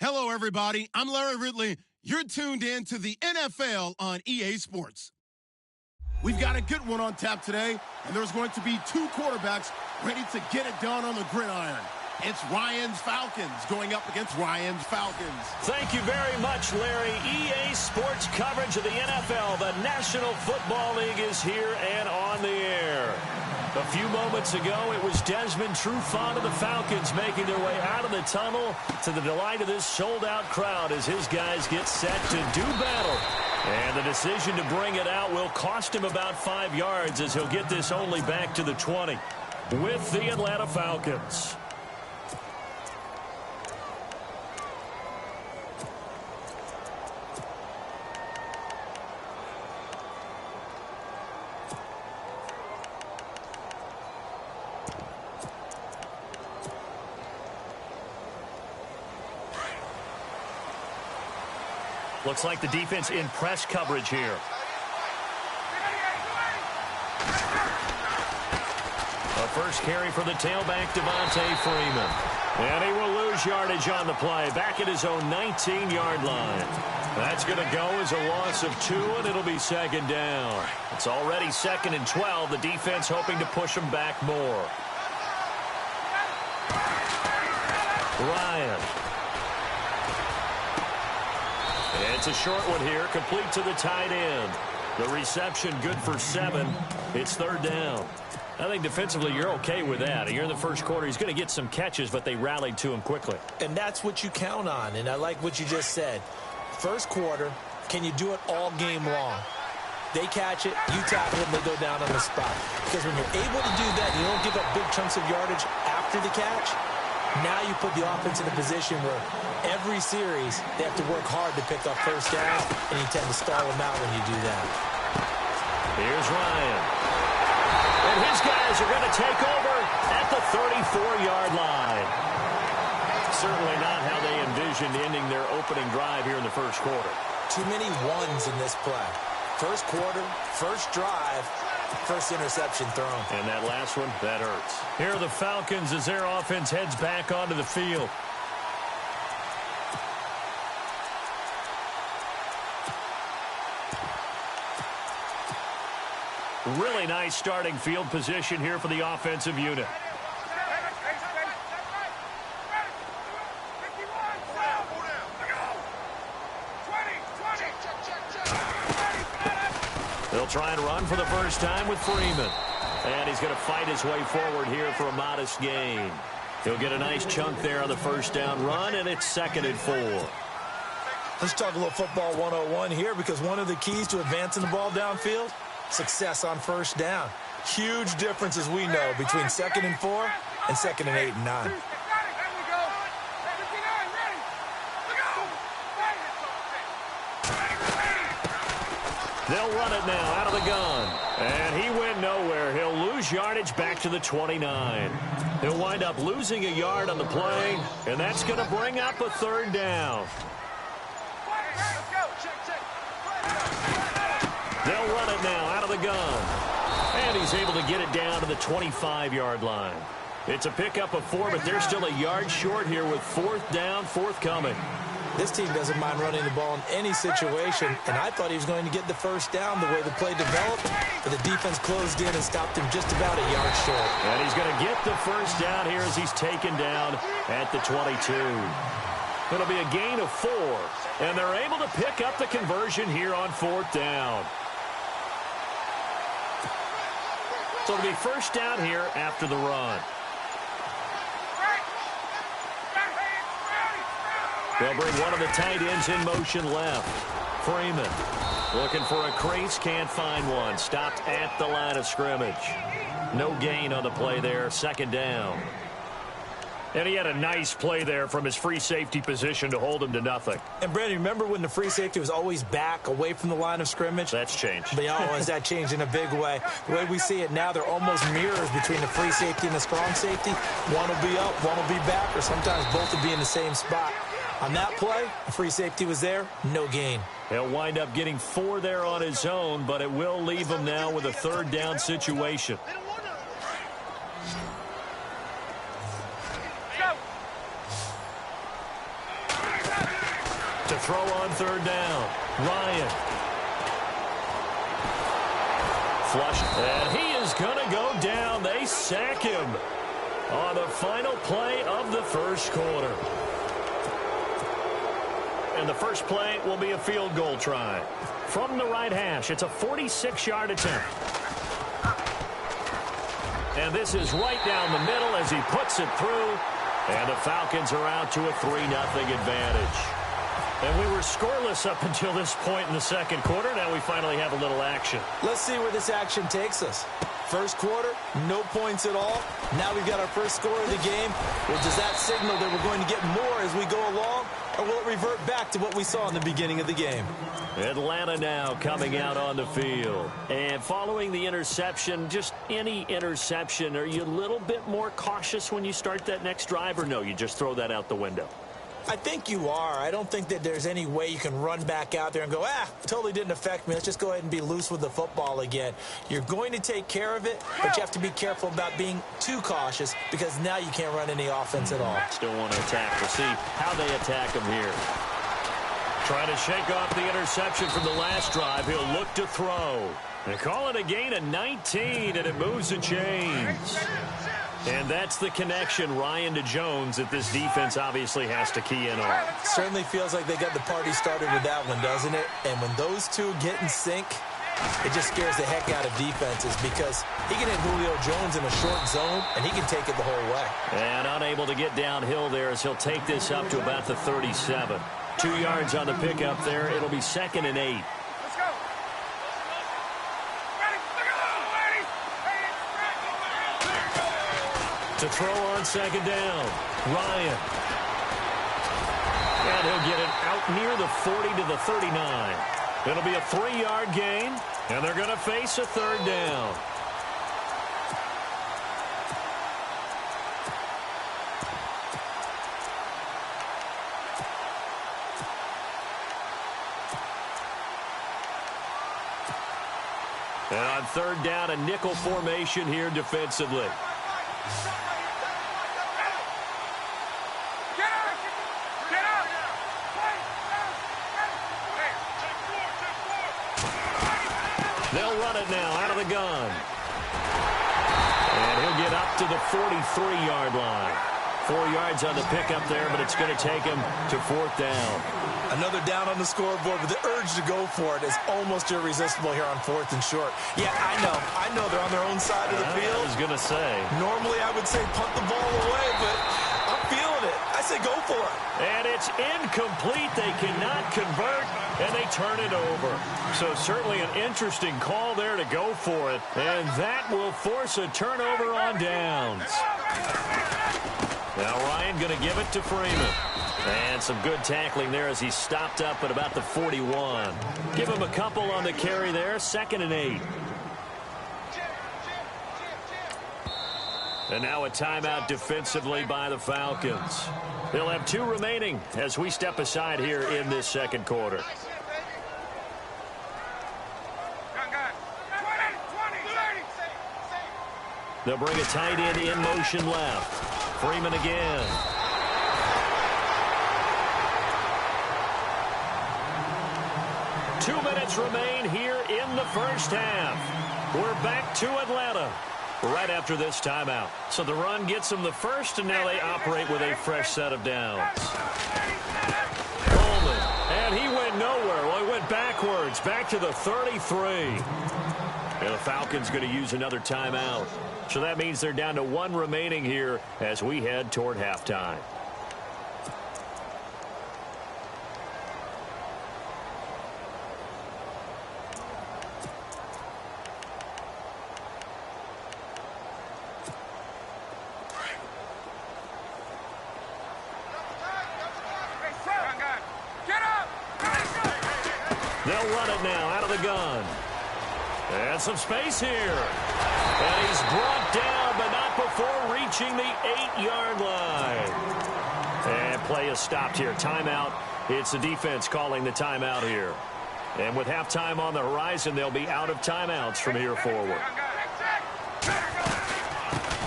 Hello, everybody. I'm Larry Ridley. You're tuned in to the NFL on EA Sports. We've got a good one on tap today, and there's going to be two quarterbacks ready to get it done on the gridiron. It's Ryan's Falcons going up against Ryan's Falcons. Thank you very much, Larry. EA Sports coverage of the NFL. The National Football League is here and on the air. A few moments ago, it was Desmond Trufant of the Falcons making their way out of the tunnel to the delight of this sold-out crowd as his guys get set to do battle. And the decision to bring it out will cost him about 5 yards as he'll get this only back to the 20 with the Atlanta Falcons. Looks like the defense in press coverage here. A first carry for the tailback, Devontae Freeman. And he will lose yardage on the play, back at his own 19-yard line. That's going to go as a loss of 2, and it'll be second down. It's already 2nd and 12. The defense hoping to push them back more. Ryan. It's a short one here, complete to the tight end. The reception good for 7. It's third down. I think defensively you're okay with that. You're in the first quarter. He's going to get some catches, but they rallied to him quickly. And that's what you count on, and I like what you just said. First quarter, can you do it all game long? They catch it, you tackle them, they go down on the spot. Because when you're able to do that, you don't give up big chunks of yardage after the catch. Now you put the offense in a position where every series they have to work hard to pick up first downs, and you tend to stall them out when you do that. Here's Ryan. And his guys are going to take over at the 34-yard line. Certainly not how they envisioned ending their opening drive here in the first quarter. Too many ones in this play. First quarter, first drive, first interception thrown. And that last one, that hurts. Here are the Falcons as their offense heads back onto the field. Really nice starting field position here for the offensive unit. They'll try and run for the first time with Freeman. And he's going to fight his way forward here for a modest gain. He'll get a nice chunk there on the first down run, and it's 2nd and 4. Let's talk a little football 101 here, because one of the keys to advancing the ball downfield, success on first down. Huge difference, as we know, between 2nd and 4 and 2nd and 8 and 9. They'll run it now out of the gun. And he went nowhere. He'll lose yardage back to the 29. He'll wind up losing a yard on the play, and that's going to bring up a third down. They'll run it now out of the gun. And he's able to get it down to the 25-yard line. It's a pickup of 4, but they're still a yard short here with 4th down forthcoming. This team doesn't mind running the ball in any situation, and I thought he was going to get the first down the way the play developed, but the defense closed in and stopped him just about a yard short. And he's going to get the first down here as he's taken down at the 22. It'll be a gain of 4, and they're able to pick up the conversion here on 4th down. So it'll be first down here after the run. They'll bring one of the tight ends in motion left. Freeman looking for a crease, can't find one. Stopped at the line of scrimmage. No gain on the play there, 2nd down. And he had a nice play there from his free safety position to hold him to nothing. And, Brandon, remember when the free safety was always back away from the line of scrimmage? That's changed. But has that changed in a big way? The way we see it now, they're almost mirrors between the free safety and the strong safety. One will be up, one will be back, or sometimes both will be in the same spot. On that play, the free safety was there, no gain. He'll wind up getting 4 there on his own, but it will leave him now with a 3rd down situation. throw on third down. Ryan. Flush. And he is going to go down. They sack him on the final play of the first quarter. And the first play will be a field goal try. From the right hash, it's a 46-yard attempt. And this is right down the middle as he puts it through. And the Falcons are out to a 3-0 advantage. And we were scoreless up until this point in the second quarter. Now we finally have a little action. Let's see where this action takes us. First quarter, no points at all. Now we've got our first score of the game. Well, does that signal that we're going to get more as we go along? Or will it revert back to what we saw in the beginning of the game? Atlanta now coming out on the field. And following the interception, just any interception, are you a little bit more cautious when you start that next drive? Or no, you just throw that out the window? I think you are. I don't think that there's any way you can run back out there and go, totally didn't affect me. Let's just go ahead and be loose with the football again. You're going to take care of it, but you have to be careful about being too cautious because now you can't run any offense at all. Still want to attack. We'll see how they attack him here. Trying to shake off the interception from the last drive. He'll look to throw. They call it a gain of 19, and it moves the chains. And that's the connection, Ryan to Jones, that this defense obviously has to key in on. Certainly feels like they got the party started with that one, doesn't it? And when those two get in sync, it just scares the heck out of defenses because he can hit Julio Jones in a short zone, and he can take it the whole way. And unable to get downhill there as he'll take this up to about the 37. 2 yards on the pickup there. It'll be 2nd and 8. To throw on second down, Ryan. And he'll get it out near the 40 to the 39. It'll be a 3-yard gain, and they're going to face a third down. And on third down, a nickel formation here defensively. They'll run it now out of the gun. And he'll get up to the 43-yard line. 4 yards on the pickup there, but it's going to take him to 4th down. Another down on the scoreboard, but the urge to go for it is almost irresistible here on 4th and short. Yeah, I know they're on their own side of the field. I was going to say. Normally I would say punt the ball away, but I'm feeling it. I say go for it. And it's incomplete. They cannot convert, and they turn it over. So certainly an interesting call there to go for it, and that will force a turnover on downs. Now Ryan going to give it to Freeman. And some good tackling there as he stopped up at about the 41. Give him a couple on the carry there. 2nd and 8. And now a timeout defensively by the Falcons. They'll have 2 remaining as we step aside here in this second quarter. They'll bring a tight end in motion left. Freeman again. Two minutes remain here in the first half. We're back to Atlanta right after this timeout. So the run gets them the first, and now they operate with a fresh set of downs. Coleman, and he went nowhere. Well, he went backwards, back to the 33. And the Falcons going to use another timeout. So that means they're down to 1 remaining here as we head toward halftime. They'll run it now out of the gun. And some space here. And he's brought down, but not before reaching the 8-yard line. And play is stopped here. Timeout. It's the defense calling the timeout here. And with halftime on the horizon, they'll be out of timeouts from here forward.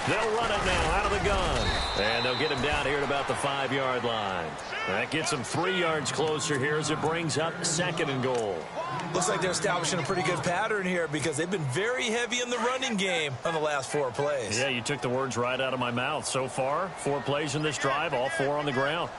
They'll run it now out of the gun. And they'll get him down here at about the 5-yard line. That gets him 3 yards closer here as it brings up 2nd and goal. Looks like they're establishing a pretty good pattern here because they've been very heavy in the running game on the last 4 plays. Yeah, you took the words right out of my mouth. So far, 4 plays in this drive, all 4 on the ground.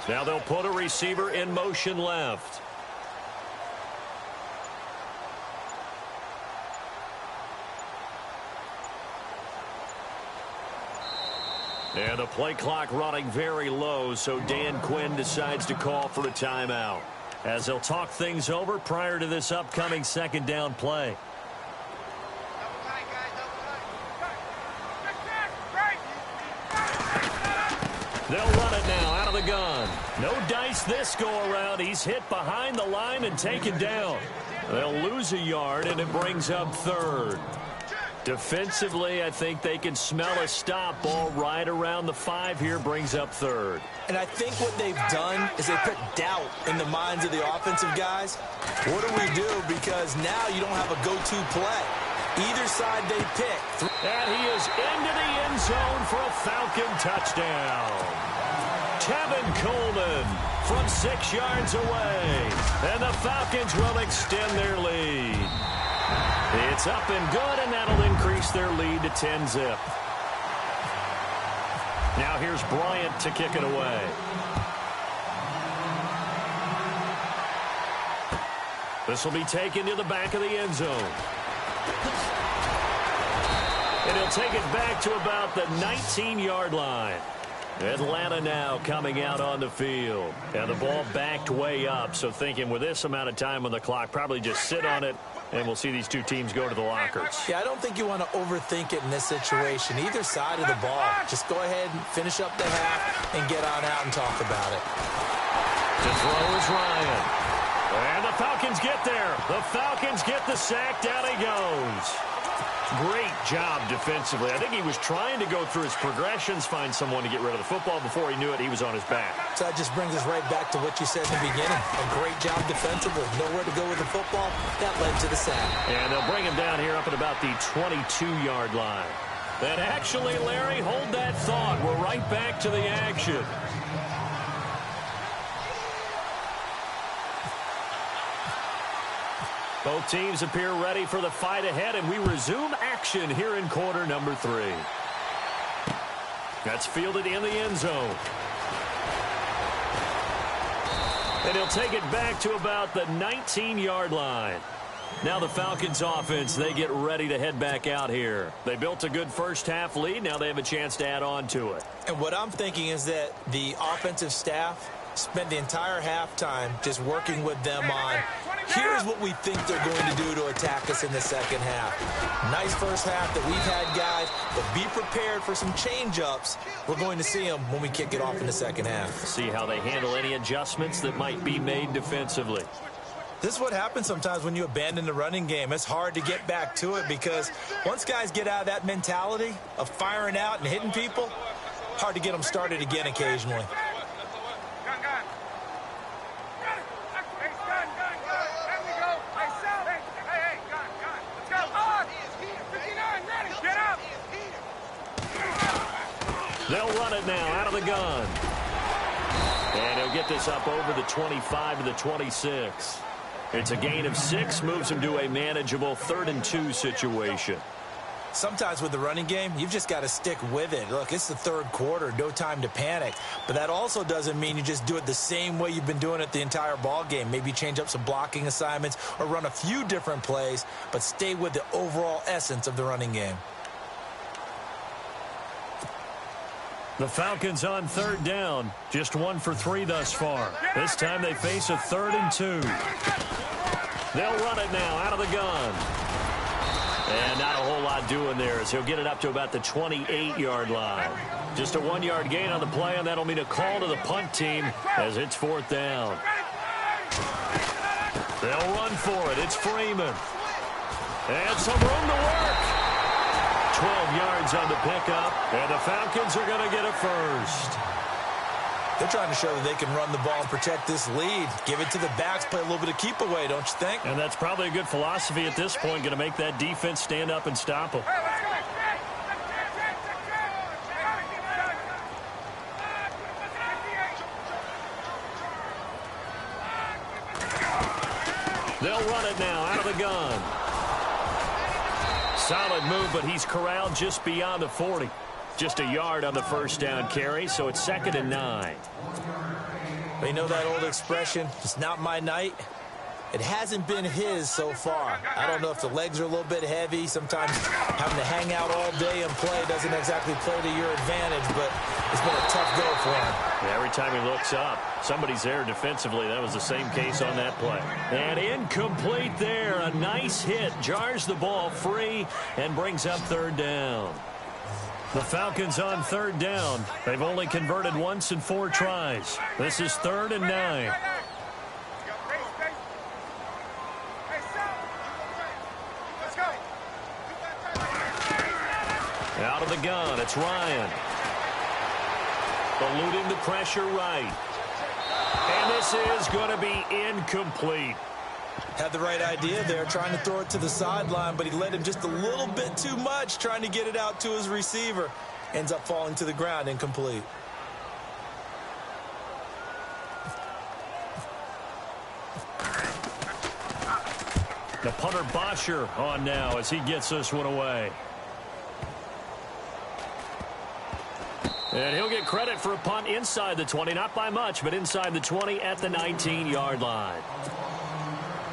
Now they'll put a receiver in motion left. And the play clock running very low, so Dan Quinn decides to call for a timeout as they'll talk things over prior to this upcoming 2nd down play. They'll run it now out of the gun. No dice this go-around. He's hit behind the line and taken down. They'll lose a yard, and it brings up 3rd. Defensively, I think they can smell a stop. Ball right around the 5 here brings up 3rd. And I think what they've done is they put doubt in the minds of the offensive guys. What do we do? Because now you don't have a go-to play. Either side they pick. And he is into the end zone for a Falcon touchdown. Tevin Coleman from 6 yards away. And the Falcons will extend their lead. It's up and good, and that'll increase their lead to 10-zip. Now here's Bryant to kick it away. This will be taken to the back of the end zone. And he'll take it back to about the 19-yard line. Atlanta now coming out on the field. And the ball backed way up, so thinking with this amount of time on the clock, probably just sit on it, and we'll see these 2 teams go to the lockers. Yeah, I don't think you want to overthink it in this situation. Either side of the ball. Just go ahead and finish up the half and get on out and talk about it. To throw is Ryan. And the Falcons get there. The Falcons get the sack. Down he goes. Great job defensively. I think he was trying to go through his progressions, find someone to get rid of the football. Before he knew it, he was on his back. So that just brings us right back to what you said in the beginning. A great job defensively. Nowhere to go with the football. That led to the sack. And they'll bring him down here up at about the 22-yard line. And actually, Larry, hold that thought. We're right back to the action. Both teams appear ready for the fight ahead, and we resume action here in quarter number 3. That's fielded in the end zone. And he'll take it back to about the 19-yard line. Now the Falcons offense, they get ready to head back out here. They built a good first-half lead. Now they have a chance to add on to it. And what I'm thinking is that the offensive staff spent the entire halftime just working with them on, here's what we think they're going to do to attack us in the second half. Nice first half that we've had, guys, but be prepared for some change-ups. We're going to see them when we kick it off in the second half. See how they handle any adjustments that might be made defensively. This is what happens sometimes when you abandon the running game. It's hard to get back to it because once guys get out of that mentality of firing out and hitting people, hard to get them started again occasionally. They'll run it now out of the gun. And he'll get this up over the 25 to the 26. It's a gain of 6, moves him to a manageable 3rd and 2 situation. Sometimes with the running game, you've just got to stick with it. Look, it's the 3rd quarter, no time to panic. But that also doesn't mean you just do it the same way you've been doing it the entire ball game. Maybe change up some blocking assignments or run a few different plays, but stay with the overall essence of the running game. The Falcons on 3rd down. Just 1 for 3 thus far. This time they face a 3rd and 2. They'll run it now out of the gun. And not a whole lot doing there as he'll get it up to about the 28-yard line. Just a 1-yard gain on the play, and that'll mean a call to the punt team as it's 4th down. They'll run for it. It's Freeman. And some room to work. 12 yards on the pickup, and the Falcons are going to get a first. They're trying to show that they can run the ball and protect this lead. Give it to the backs, play a little bit of keep away, don't you think? And that's probably a good philosophy at this point, going to make that defense stand up and stop them. They'll run it now out of the gun. Solid move, but he's corralled just beyond the 40. Just a yard on the first down carry, so it's 2nd and 9. You know that old expression, it's not my night? It hasn't been his so far. I don't know if the legs are a little bit heavy. Sometimes having to hang out all day and play doesn't exactly play to your advantage, but it's been a tough go for him. Yeah, every time he looks up, somebody's there defensively. That was the same case on that play. And incomplete there. A nice hit. Jars the ball free and brings up 3rd down. The Falcons on 3rd down. They've only converted once in 4 tries. This is 3rd and 9. Out of the gun, it's Ryan. Eluding the pressure right. And this is going to be incomplete. Had the right idea there, trying to throw it to the sideline, but he led him just a little bit too much, trying to get it out to his receiver. Ends up falling to the ground, incomplete. The punter Bosher on now as he gets this one away. And he'll get credit for a punt inside the 20, not by much, but inside the 20 at the 19-yard line.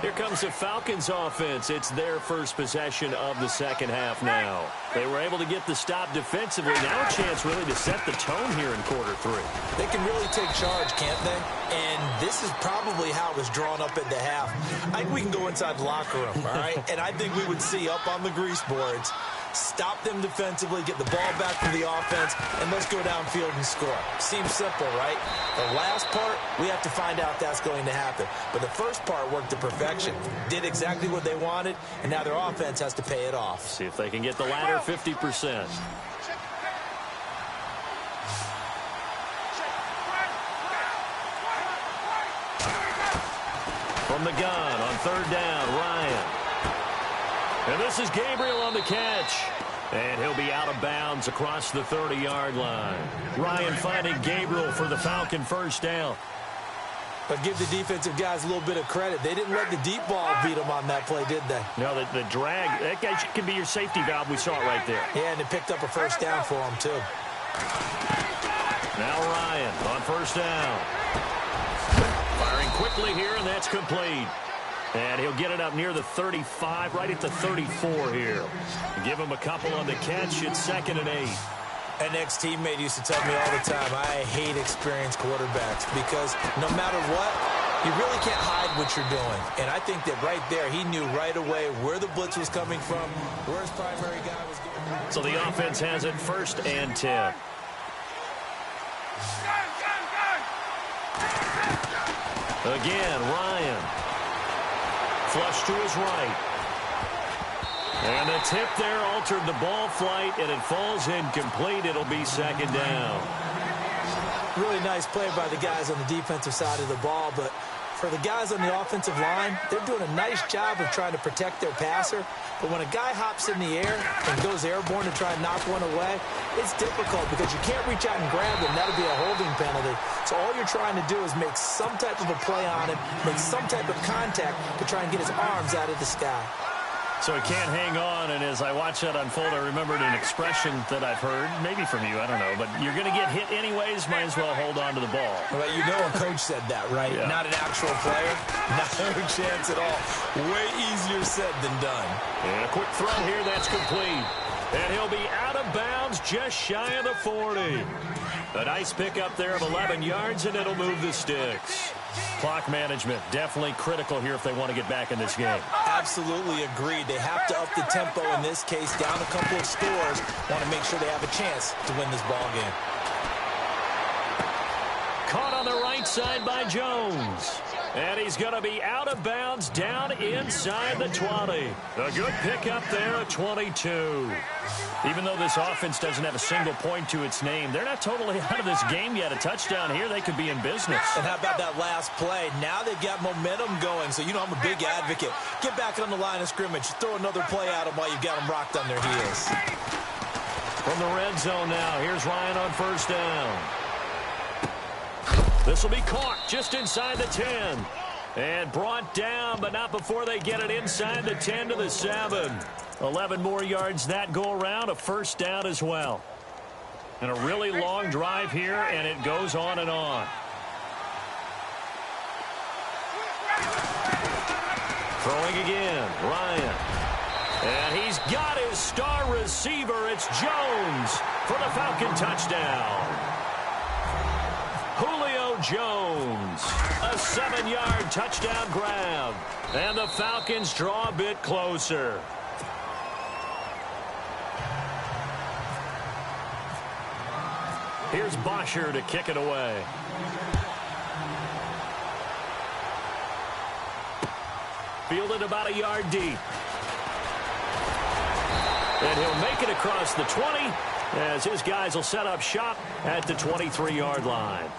Here comes the Falcons offense. It's their first possession of the second half now. They were able to get the stop defensively. Now a chance really to set the tone here in quarter 3. They can really take charge, can't they? And this is probably how it was drawn up at the half. I think we can go inside the locker room, all right? And I think we would see up on the grease boards, stop them defensively, get the ball back to the offense, and let's go downfield and score. Seems simple, right? The last part, we have to find out that's going to happen. But the first part worked to perfection. Did exactly what they wanted, and now their offense has to pay it off. See if they can get the latter 50%. From the gun on 3rd down, Ryan. And this is Gabriel on the catch. And he'll be out of bounds across the 30-yard line. Ryan finding Gabriel for the Falcon first down. But give the defensive guys a little bit of credit. They didn't let the deep ball beat them on that play, did they? No, the drag, that guy can be your safety valve. We saw it right there. Yeah, and it picked up a first down for him, too. Now Ryan on first down. Firing quickly here, and that's complete. And he'll get it up near the 35, right at the 34 here. Give him a couple on the catch. It's 2nd and 8. An ex-teammate used to tell me all the time, I hate experienced quarterbacks because no matter what, you really can't hide what you're doing. And I think that right there, he knew right away where the blitz was coming from, where his primary guy was going. So the offense has it 1st and 10. Again, Ryan. Flush to his right. And the tip there altered the ball flight, and it falls incomplete. It'll be 2nd down. Really nice play by the guys on the defensive side of the ball, but for the guys on the offensive line, they're doing a nice job of trying to protect their passer. But when a guy hops in the air and goes airborne to try and knock one away, it's difficult because you can't reach out and grab him. That'll be a holding penalty. So all you're trying to do is make some type of a play on him, make some type of contact to try and get his arms out of the sky. So he can't hang on, and as I watch that unfold, I remembered an expression that I've heard, maybe from you, I don't know, but you're going to get hit anyways, might as well hold on to the ball. Well, you know a coach said that, right? Yeah. Not an actual player. No chance at all. Way easier said than done. And a quick throw here, that's complete. And he'll be out of bounds just shy of the 40. A nice pickup there of 11 yards, and it'll move the sticks. Clock management definitely critical here if they want to get back in this game. Absolutely agreed. They have to up the tempo in this case, down a couple of scores. Want to make sure they have a chance to win this ball game. Caught on the right side by Jones. And he's going to be out of bounds down inside the 20. A good pickup there at 22. Even though this offense doesn't have a single point to its name, they're not totally out of this game yet. A touchdown here, they could be in business. And how about that last play? Now they've got momentum going, so you know I'm a big advocate. Get back on the line of scrimmage. Throw another play at them while you've got them rocked on their heels. From the red zone now, here's Ryan on first down. This will be caught just inside the 10. And brought down, but not before they get it inside the 10 to the 7. 11 more yards that go around, a first down as well. And a really long drive here, and it goes on and on. Throwing again, Ryan. And he's got his star receiver. It's Jones for the Falcon touchdown. Julio Jones, a 7-yard touchdown grab. And the Falcons draw a bit closer. Here's Bosher to kick it away. Fielded about a yard deep. And he'll make it across the 20 as his guys will set up shop at the 23-yard line.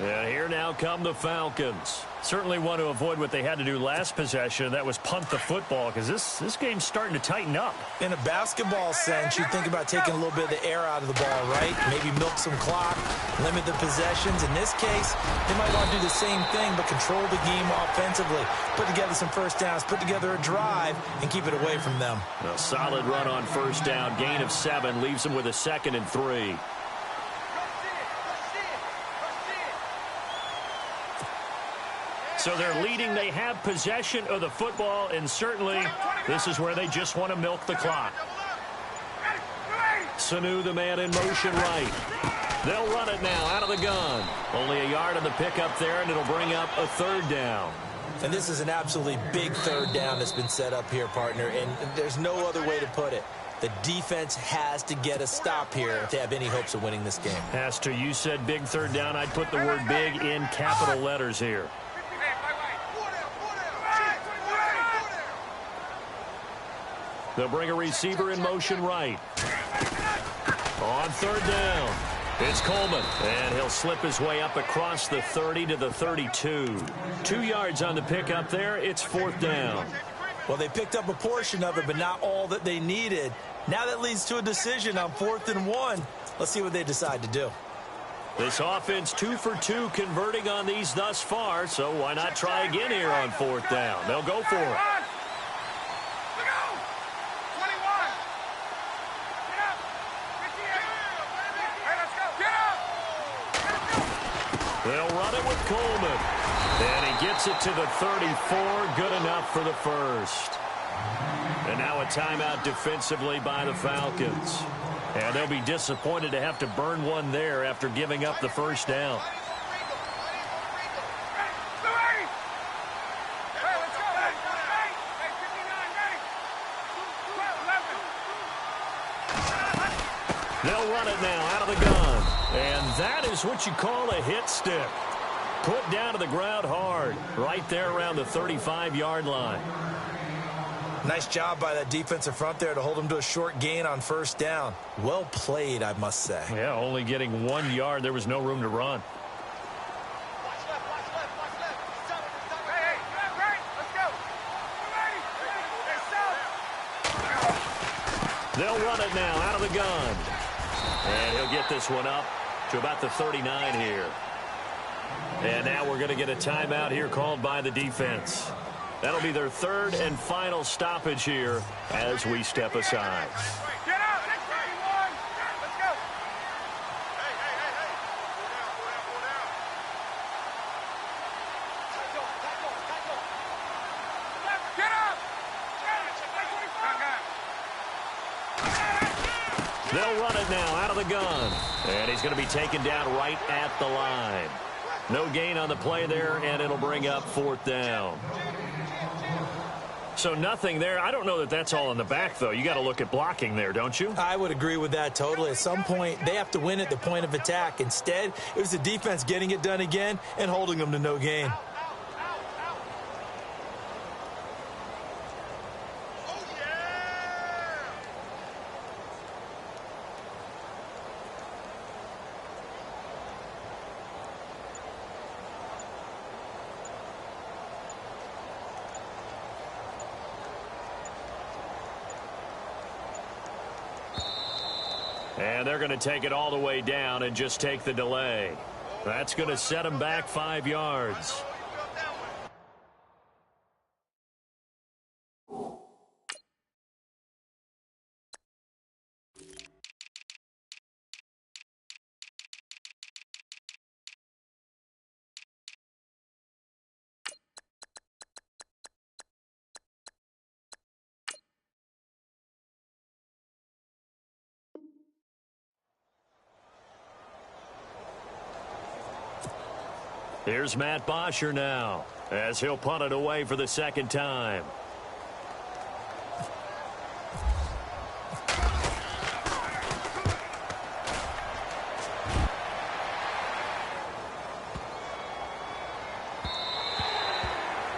And here now come the Falcons. Certainly want to avoid what they had to do last possession. That was punt the football, because this game's starting to tighten up. In a basketball sense, you think about taking a little bit of the air out of the ball, right? Maybe milk some clock, limit the possessions. In this case, they might want to do the same thing, but control the game offensively. Put together some first downs, put together a drive, and keep it away from them. A solid run on first down. Gain of 7 leaves them with a 2nd and 3. So they're leading. They have possession of the football, and certainly this is where they just want to milk the clock. Sanu, the man in motion right. They'll run it now out of the gun. Only a yard on the pickup there, and it'll bring up a 3rd down. And this is an absolutely big 3rd down that's been set up here, partner, and there's no other way to put it. The defense has to get a stop here to have any hopes of winning this game. Has to. You said big 3rd down. I'd put the word big in capital letters here. They'll bring a receiver in motion right. On 3rd down, it's Coleman. And he'll slip his way up across the 30 to the 32. 2 yards on the pickup there. It's 4th down. Well, they picked up a portion of it, but not all that they needed. Now that leads to a decision on 4th and 1. Let's see what they decide to do. This offense 2 for 2 converting on these thus far, so why not try again here on 4th down? They'll go for it. They'll run it with Coleman. And he gets it to the 34. Good enough for the first. And now a timeout defensively by the Falcons. And they'll be disappointed to have to burn one there after giving up the first down. They'll run it now out of the gun. And that is what you call a hit stick. Put down to the ground hard, right there around the 35-yard line. Nice job by that defensive front there to hold them to a short gain on first down. Well played, I must say. Yeah, only getting 1 yard. There was no room to run. They'll run it now out of the gun. And he'll get this one up to about the 39 here. And now we're going to get a timeout here called by the defense. That'll be their 3rd and final stoppage here as we step aside. Get out! Let's go! Hey! Pull down. Get up! They'll run it now out of the gun. And he's going to be taken down right at the line. No gain on the play there, and it'll bring up 4th down. So nothing there. I don't know that that's all in the back, though. You got to look at blocking there, don't you? I would agree with that totally. At some point, they have to win at the point of attack. Instead, it was the defense getting it done again and holding them to no gain. And they're going to take it all the way down and just take the delay. That's going to set them back 5 yards. Here's Matt Bosher now, as he'll punt it away for the second time.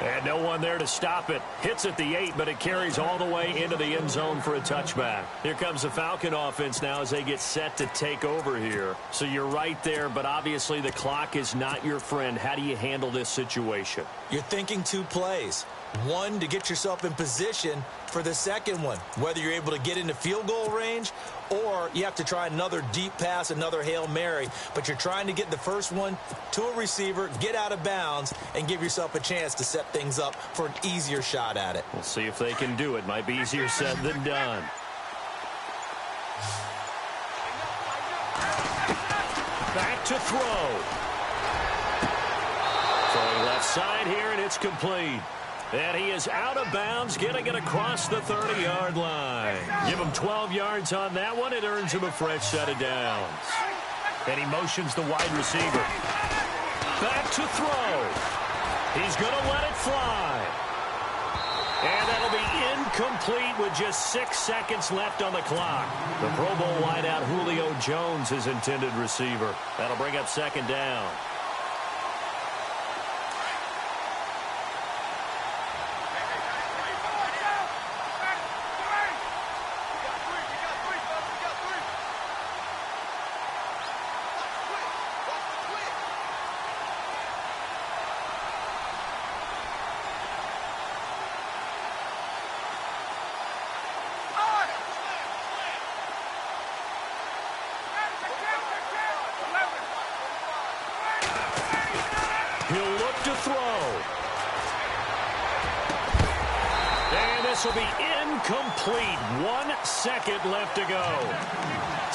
And no one there to stop it. Hits at the 8, but it carries all the way into the end zone for a touchback. Here comes the Falcon offense now as they get set to take over here. So you're right there, but obviously the clock is not your friend. How do you handle this situation? You're thinking 2 plays. One, to get yourself in position for the second one, whether you're able to get into field goal range or you have to try another deep pass, another Hail Mary. But you're trying to get the first one to a receiver, get out of bounds, and give yourself a chance to set things up for an easier shot at it. We'll see if they can do it. Might be easier said than done. Back to throw. Throwing left side here, and it's complete. And he is out of bounds, getting it across the 30-yard line. Give him 12 yards on that one. It earns him a fresh set of downs. And he motions the wide receiver. Back to throw. He's going to let it fly. And that'll be incomplete with just 6 seconds left on the clock. The Pro Bowl wideout Julio Jones, his intended receiver. That'll bring up second down. He'll look to throw. And this will be incomplete. 1 second left to go.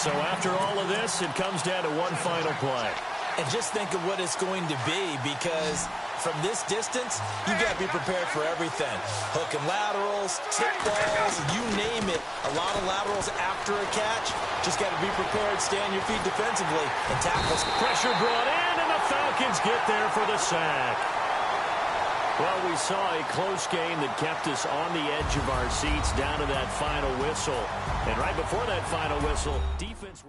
So after all of this, it comes down to one final play. And just think of what it's going to be, because from this distance, you've got to be prepared for everything. Hook and laterals, tip balls, you name it. A lot of laterals after a catch. Just got to be prepared, stay on your feet defensively, and tackles. Pressure brought in, and the Falcons get there for the sack. Well, we saw a close game that kept us on the edge of our seats down to that final whistle. And right before that final whistle, defense...